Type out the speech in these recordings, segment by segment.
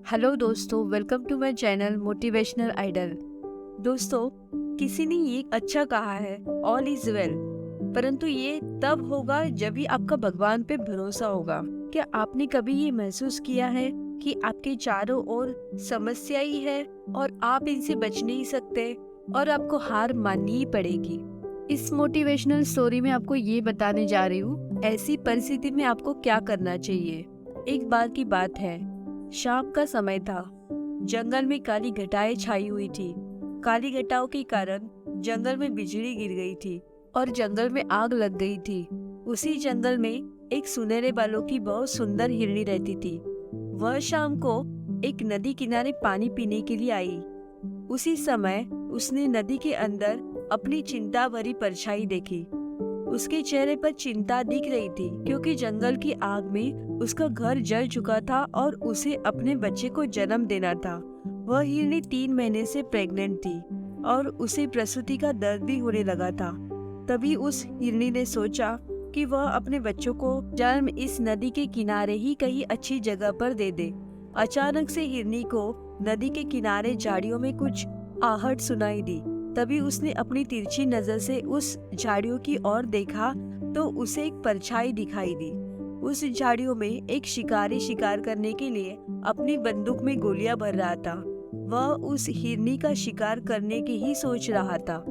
Hello दोस्तों, welcome to my channel motivational idol. दोस्तों, किसी ने ये अच्छा कहा है, ऑल इज वेल। परंतु ये तब होगा जब भी आपका भगवान पे भरोसा होगा। क्या आपने कभी ये महसूस किया है कि आपके चारों ओर समस्या ही है और आप इनसे बच नहीं सकते और आपको हार माननी ही पड़ेगी। इस मोटिवेशनल स्टोरी में आपको ये बताने जा रही हूँ, ऐसी परिस्थिति में आपको क्या करना चाहिए। एक बार की बात है, शाम का समय था। जंगल में काली घटाएं छाई हुई थी। काली घटाओं के कारण जंगल में बिजली गिर गई थी और जंगल में आग लग गई थी। उसी जंगल में एक सुनहरे बालों की बहुत सुंदर हिरनी रहती थी। वह शाम को एक नदी किनारे पानी पीने के लिए आई। उसी समय उसने नदी के अंदर अपनी चिंता भरी परछाई देखी। उसके चेहरे पर चिंता दिख रही थी क्योंकि जंगल की आग में उसका घर जल चुका था और उसे अपने बच्चे को जन्म देना था। वह हिरनी 3 महीने से प्रेग्नेंट थी और उसे प्रसूति का दर्द भी होने लगा था। तभी उस हिरनी ने सोचा कि वह अपने बच्चों को जन्म इस नदी के किनारे ही कहीं अच्छी जगह पर दे दे। अचानक से हिरनी को नदी के किनारे झाड़ियों में कुछ आहट सुनाई दी। तभी उसने अपनी तिरछी नजर से उस झाड़ियों की ओर देखा तो उसे एक परछाई दिखाई दी। उस झाड़ियों में एक शिकारी शिकार करने के लिए अपनी बंदूक में गोलियां भर रहा था। वह उस हिरनी का शिकार करने की ही सोच रहा था।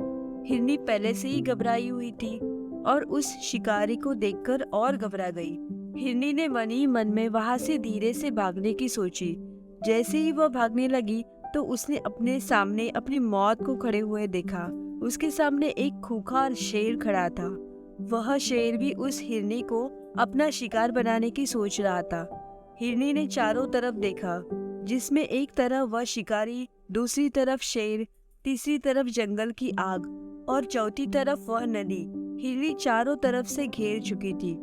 हिरनी पहले से ही घबराई हुई थी और उस शिकारी को देखकर और घबरा गई। हिरनी ने मन ही मन में वहां से धीरे से भागने की सोची। जैसे ही वह भागने लगी तो उसने अपने सामने अपनी मौत को खड़े हुए देखा। उसके सामने एक खूंखार शेर खड़ा था। वह शेर भी उस हिरनी को अपना शिकार बनाने की सोच रहा था। हिरनी ने चारों तरफ देखा, जिसमें एक तरफ वह शिकारी, दूसरी तरफ शेर, तीसरी तरफ जंगल की आग और चौथी तरफ वह नदी। हिरनी चारों तरफ से घेर चुकी थी।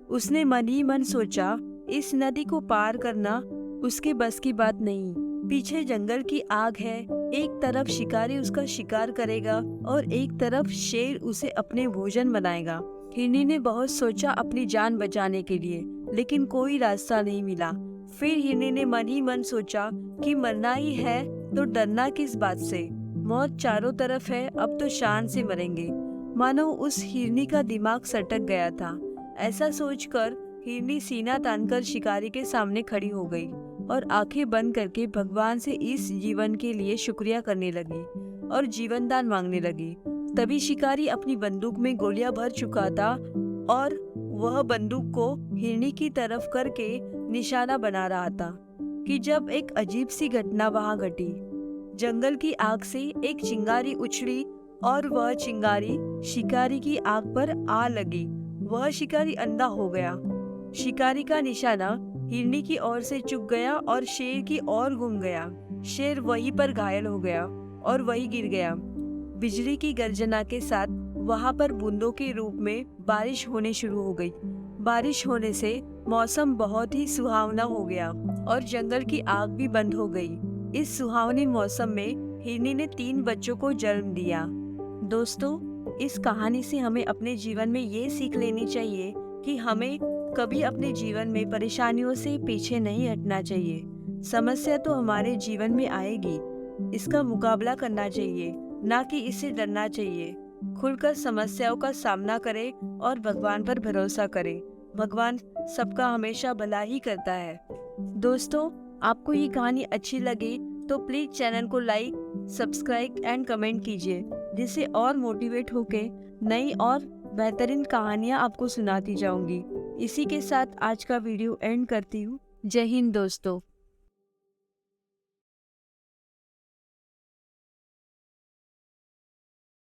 उसने मन ही मन सोचा, इस नदी को पार करना उसके बस की बात नहीं। पीछे जंगल की आग है, एक तरफ शिकारी उसका शिकार करेगा और एक तरफ शेर उसे अपने भोजन बनाएगा। हिरनी ने बहुत सोचा अपनी जान बचाने के लिए, लेकिन कोई रास्ता नहीं मिला। फिर हिरनी ने मन ही मन सोचा कि मरना ही है तो डरना किस बात से। मौत चारों तरफ है, अब तो शान से मरेंगे। मानो उस हिरनी का दिमाग सटक गया था। ऐसा सोचकर हिरनी सीना तानकर शिकारी के सामने खड़ी हो गई और आंखें बंद करके भगवान से इस जीवन के लिए शुक्रिया करने लगी और जीवन दान मांगने लगी। तभी शिकारी अपनी बंदूक में गोलियां भर चुका था और वह बंदूक को हिरनी की तरफ करके निशाना बना रहा था कि जब एक अजीब सी घटना वहां घटी। जंगल की आग से एक चिंगारी उछली और वह चिंगारी शिकारी की आग पर आ लगी। वह शिकारी अंधा हो गया। शिकारी का निशाना हिरनी की ओर से चूक गया और शेर की ओर घूम गया। शेर वहीं पर घायल हो गया और वहीं गिर गया। बिजली की गर्जना के साथ वहां पर बूंदों के रूप में बारिश होने शुरू हो गई। बारिश होने से मौसम बहुत ही सुहावना हो गया और जंगल की आग भी बंद हो गई। इस सुहावने मौसम में हिरनी ने 3 बच्चों को जन्म दिया। दोस्तों, इस कहानी से हमें अपने जीवन में ये सीख लेनी चाहिए कि हमें कभी अपने जीवन में परेशानियों से पीछे नहीं हटना चाहिए। समस्या तो हमारे जीवन में आएगी, इसका मुकाबला करना चाहिए, ना कि इससे डरना चाहिए। खुलकर समस्याओं का सामना करें और भगवान पर भरोसा करें। भगवान सबका हमेशा भला ही करता है। दोस्तों, आपको ये कहानी अच्छी लगी तो प्लीज चैनल को लाइक, सब्सक्राइब एंड कमेंट कीजिए, जिससे और मोटिवेट होके नई और बेहतरीन कहानियाँ आपको सुनाती जाऊंगी। इसी के साथ आज का वीडियो एंड करती हूँ। जय हिंद दोस्तों।